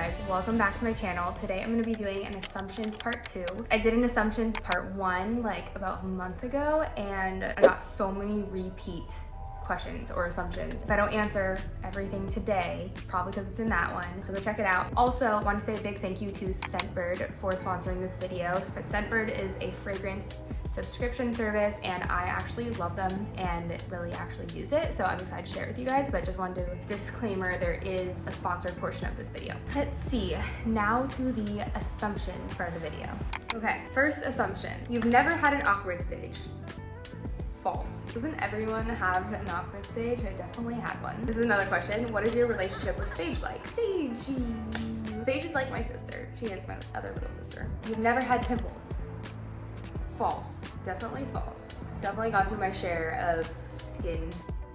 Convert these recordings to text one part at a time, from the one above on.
guys, welcome back to my channel. Today I'm going to be doing an assumptions part 2. I did an assumptions part 1 like about a month ago and I got so many repeat questions or assumptions. If I don't answer everything today, it's probably because it's in that one, so go check it out. Also, I want to say a big thank you to Scentbird for sponsoring this video. Scentbird is a fragrance subscription service and I actually love them and really actually use it, so I'm excited to share it with you guys, but just wanted to disclaimer, there is a sponsored portion of this video. Let's see, now to the assumptions part of the video. Okay, first assumption, you've never had an awkward stage. False. Doesn't everyone have an awkward stage? I definitely had one. This is another question. What is your relationship with stage like? Sage is like my sister. She is my other little sister. You've never had pimples. False. Definitely false. Definitely gone through my share of skin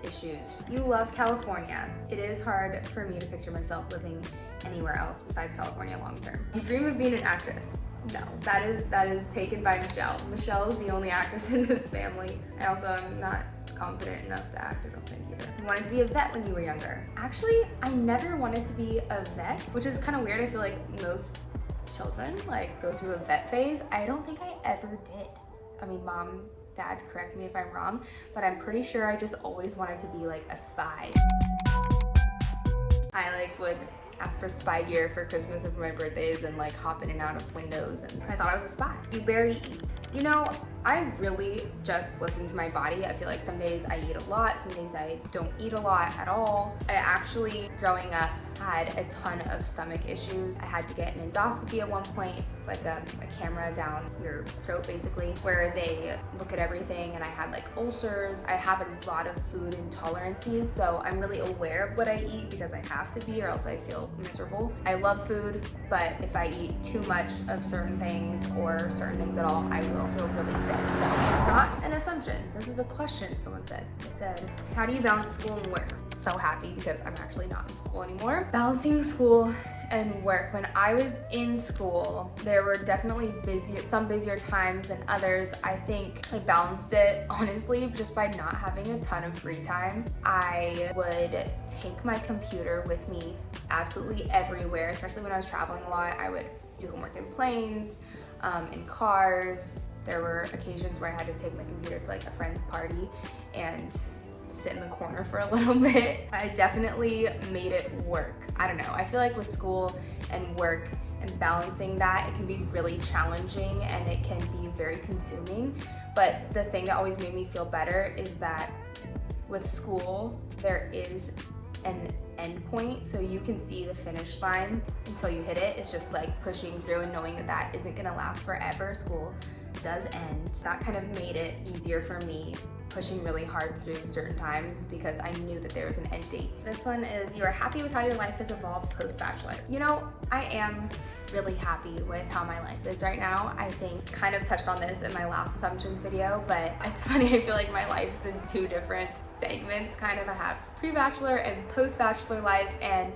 issues. You love California. It is hard for me to picture myself living anywhere else besides California long term. You dream of being an actress. No, that is taken by Michelle. Michelle is the only actress in this family. I also am not confident enough to act, I don't think either. You wanted to be a vet when you were younger. Actually, I never wanted to be a vet, which is kind of weird. I feel like most children like go through a vet phase. I don't think I ever did. I mean, mom, dad, correct me if I'm wrong, but I'm pretty sure I just always wanted to be like a spy. I like would ask for spy gear for Christmas and for my birthdays and like hop in and out of windows, and I thought I was a spy. You barely eat. You know, I really just listen to my body. I feel like some days I eat a lot, some days I don't eat a lot at all. I actually, growing up, had a ton of stomach issues. I had to get an endoscopy at one point. It's like a camera down your throat basically, where they look at everything, and I had like ulcers. I have a lot of food intolerances, so I'm really aware of what I eat because I have to be or else I feel miserable. I love food, but if I eat too much of certain things or certain things at all, I will feel really sick. So not an assumption, this is a question someone said. They said, how do you balance school and work? So happy because I'm actually not in school anymore. Balancing school and work. When I was in school, there were definitely some busier times than others. I think I balanced it honestly just by not having a ton of free time. I would take my computer with me absolutely everywhere, especially when I was traveling a lot. I would do homework in planes, in cars. There were occasions where I had to take my computer to like a friend's party and sit in the corner for a little bit. I definitely made it work. I don't know, I feel like with school and work and balancing that, it can be really challenging and it can be very consuming. But the thing that always made me feel better is that with school, there is an end point, so you can see the finish line until you hit it. It's just like pushing through and knowing that that isn't gonna last forever. School does end. That kind of made it easier for me pushing really hard through certain times because I knew that there was an end date. This one is, you are happy with how your life has evolved post-bachelor. You know, I am really happy with how my life is right now. I think kind of touched on this in my last assumptions video, but it's funny, I feel like my life is in two different segments. Kind of, I have pre-bachelor and post-bachelor life, and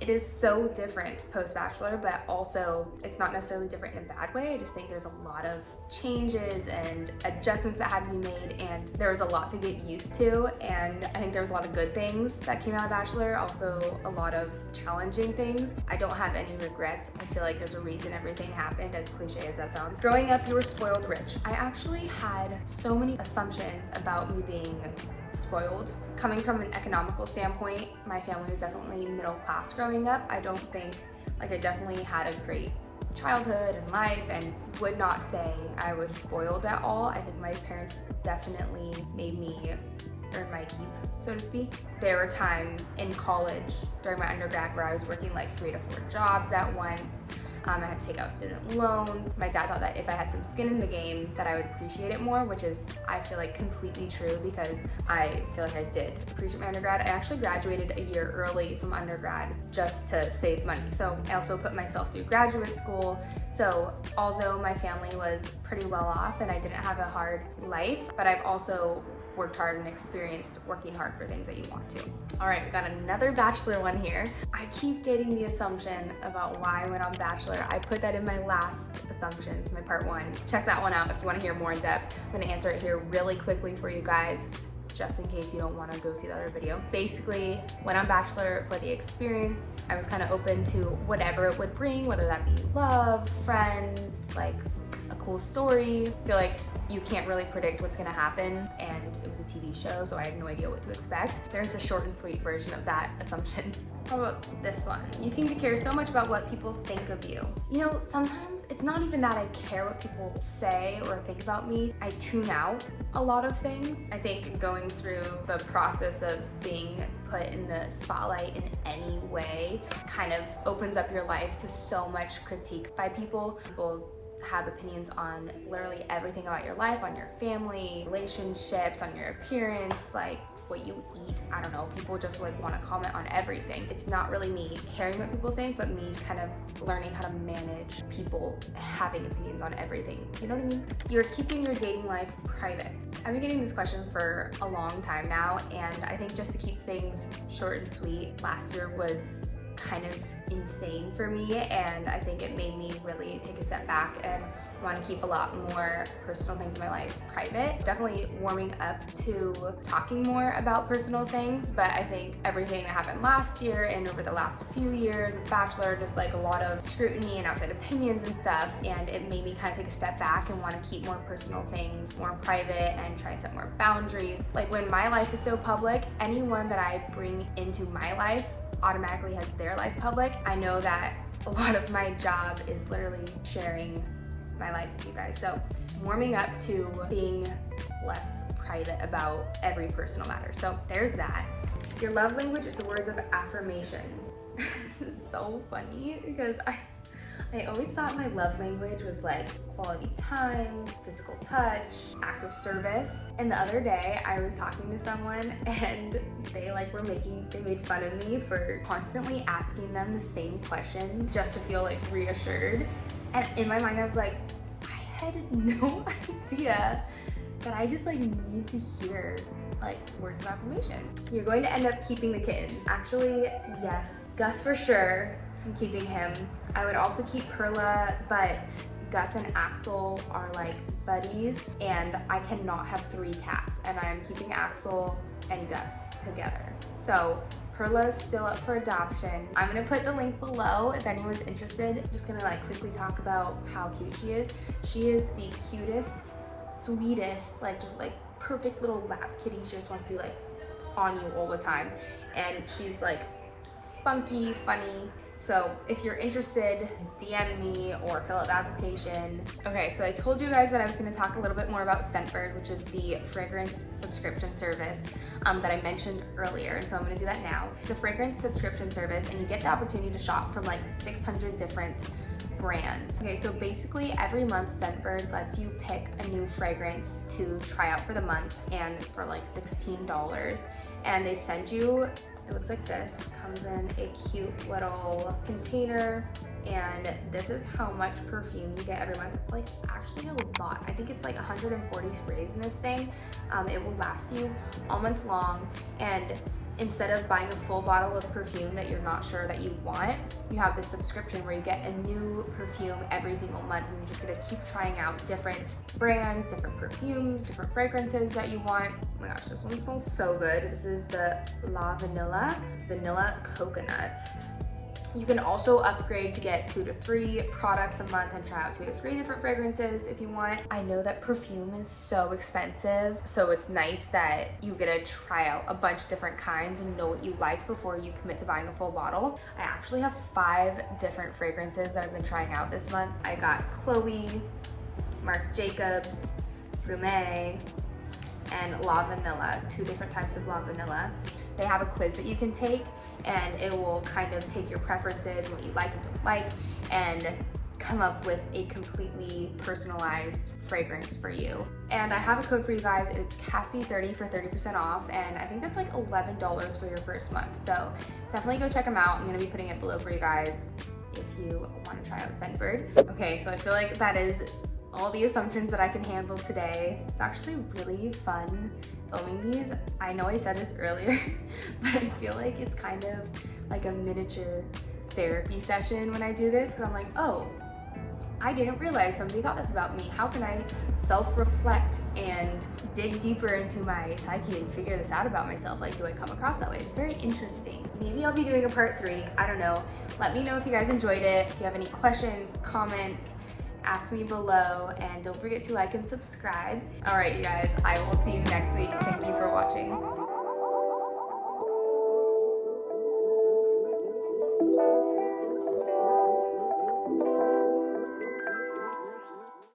it is so different post-bachelor, but also it's not necessarily different in a bad way. I just think there's a lot of changes and adjustments that had to be made, and there was a lot to get used to, and I think there was a lot of good things that came out of Bachelor, also a lot of challenging things. I don't have any regrets. I feel like there's a reason everything happened, as cliche as that sounds. Growing up, you were spoiled rich. I actually had so many assumptions about me being spoiled. Coming from an economical standpoint, my family was definitely middle class growing up. I don't think, like, I definitely had a great childhood and life, and would not say I was spoiled at all. I think my parents definitely made me earn my keep, so to speak. There were times in college during my undergrad where I was working like 3 to 4 jobs at once. I had to take out student loans. My dad thought that if I had some skin in the game that I would appreciate it more, which is, I feel like, completely true because I feel like I did appreciate my undergrad. I actually graduated a year early from undergrad just to save money. So I also put myself through graduate school. So although my family was pretty well off and I didn't have a hard life, but I've also worked hard and experienced working hard for things that you want to. All right, we got another Bachelor one here. I keep getting the assumption about why I went on Bachelor. I put that in my last assumptions, my part 1. Check that one out if you want to hear more in depth. I'm gonna answer it here really quickly for you guys. just in case you don't want to go see the other video. Basically, went on Bachelor for the experience. I was kind of open to whatever it would bring, whether that be love, friends, like a cool story. I feel like you can't really predict what's gonna happen, and it was a TV show, so I had no idea what to expect. There's a short and sweet version of that assumption. How about this one? You seem to care so much about what people think of you. You know, sometimes it's not even that I care what people say or think about me. I tune out a lot of things. I think going through the process of being put in the spotlight in any way kind of opens up your life to so much critique by people. People have opinions on literally everything about your life, on your family, relationships, on your appearance, like what you eat. I don't know, people just like want to comment on everything. It's not really me caring what people think, but me kind of learning how to manage people having opinions on everything. You know what I mean? You're keeping your dating life private. I've been getting this question for a long time now, and I think just to keep things short and sweet, last year was kind of insane for me, and I think it made me really take a step back and want to keep a lot more personal things in my life private. Definitely warming up to talking more about personal things, but I think everything that happened last year and over the last few years with Bachelor, just like a lot of scrutiny and outside opinions and stuff, and it made me kind of take a step back and want to keep more personal things more private and try to set more boundaries. Like when my life is so public, anyone that I bring into my life automatically has their life public. I know that a lot of my job is literally sharing my life with you guys. So warming up to being less private about every personal matter. So there's that. Your love language is words of affirmation. This is so funny because I always thought my love language was like quality time, physical touch, acts of service. And the other day I was talking to someone and they made fun of me for constantly asking them the same question just to feel like reassured. And in my mind I was like, I had no idea that I just like need to hear like words of affirmation. You're going to end up keeping the kittens. Actually, yes. Gus for sure. I'm keeping him. I would also keep Perla, but Gus and Axel are like buddies, and I cannot have 3 cats, and I'm keeping Axel and Gus together. So Perla's still up for adoption. I'm gonna put the link below if anyone's interested. I'm just gonna like quickly talk about how cute she is. She is the cutest, sweetest, like just like perfect little lap kitty. She just wants to be like on you all the time, and she's like spunky, funny. So if you're interested, DM me or fill out the application. Okay, so I told you guys that I was gonna talk a little bit more about Scentbird, which is the fragrance subscription service that I mentioned earlier, and so I'm gonna do that now. It's a fragrance subscription service, and you get the opportunity to shop from like 600 different brands. Okay, so basically every month Scentbird lets you pick a new fragrance to try out for the month, and for like $16. And they send you, it looks like this, comes in a cute little container, and this is how much perfume you get every month. It's like actually a lot. I think it's like 140 sprays in this thing. It will last you all month long, and instead of buying a full bottle of perfume that you're not sure that you want, you have this subscription where you get a new perfume every single month, and you're just gonna keep trying out different brands, different perfumes, different fragrances that you want. Oh my gosh, this one smells so good. This is the La Vanilla. It's vanilla coconut. You can also upgrade to get 2 to 3 products a month and try out 2 to 3 different fragrances if you want. I know that perfume is so expensive, so it's nice that you get to try out a bunch of different kinds and know what you like before you commit to buying a full bottle. I actually have 5 different fragrances that I've been trying out this month. I got Chloe, Marc Jacobs, Rume, and La Vanilla, 2 different types of La Vanilla. They have a quiz that you can take, and it will kind of take your preferences, what you like and don't like, and come up with a completely personalized fragrance for you. And I have a code for you guys. It's Cassie30 for 30% off, and I think that's like $11 for your first month. So definitely go check them out. I'm gonna be putting it below for you guys if you want to try out Scentbird. Okay, so I feel like that is all the assumptions that I can handle today. It's actually really fun filming these. I know I said this earlier, but I feel like it's kind of like a miniature therapy session when I do this, because I'm like, oh, I didn't realize somebody thought this about me. How can I self-reflect and dig deeper into my psyche and figure this out about myself? Like, do I come across that way? It's very interesting. Maybe I'll be doing a part 3. I don't know. Let me know if you guys enjoyed it. If you have any questions, comments, ask me below, and don't forget to like and subscribe. All right, you guys, I will see you next week. Thank you for watching.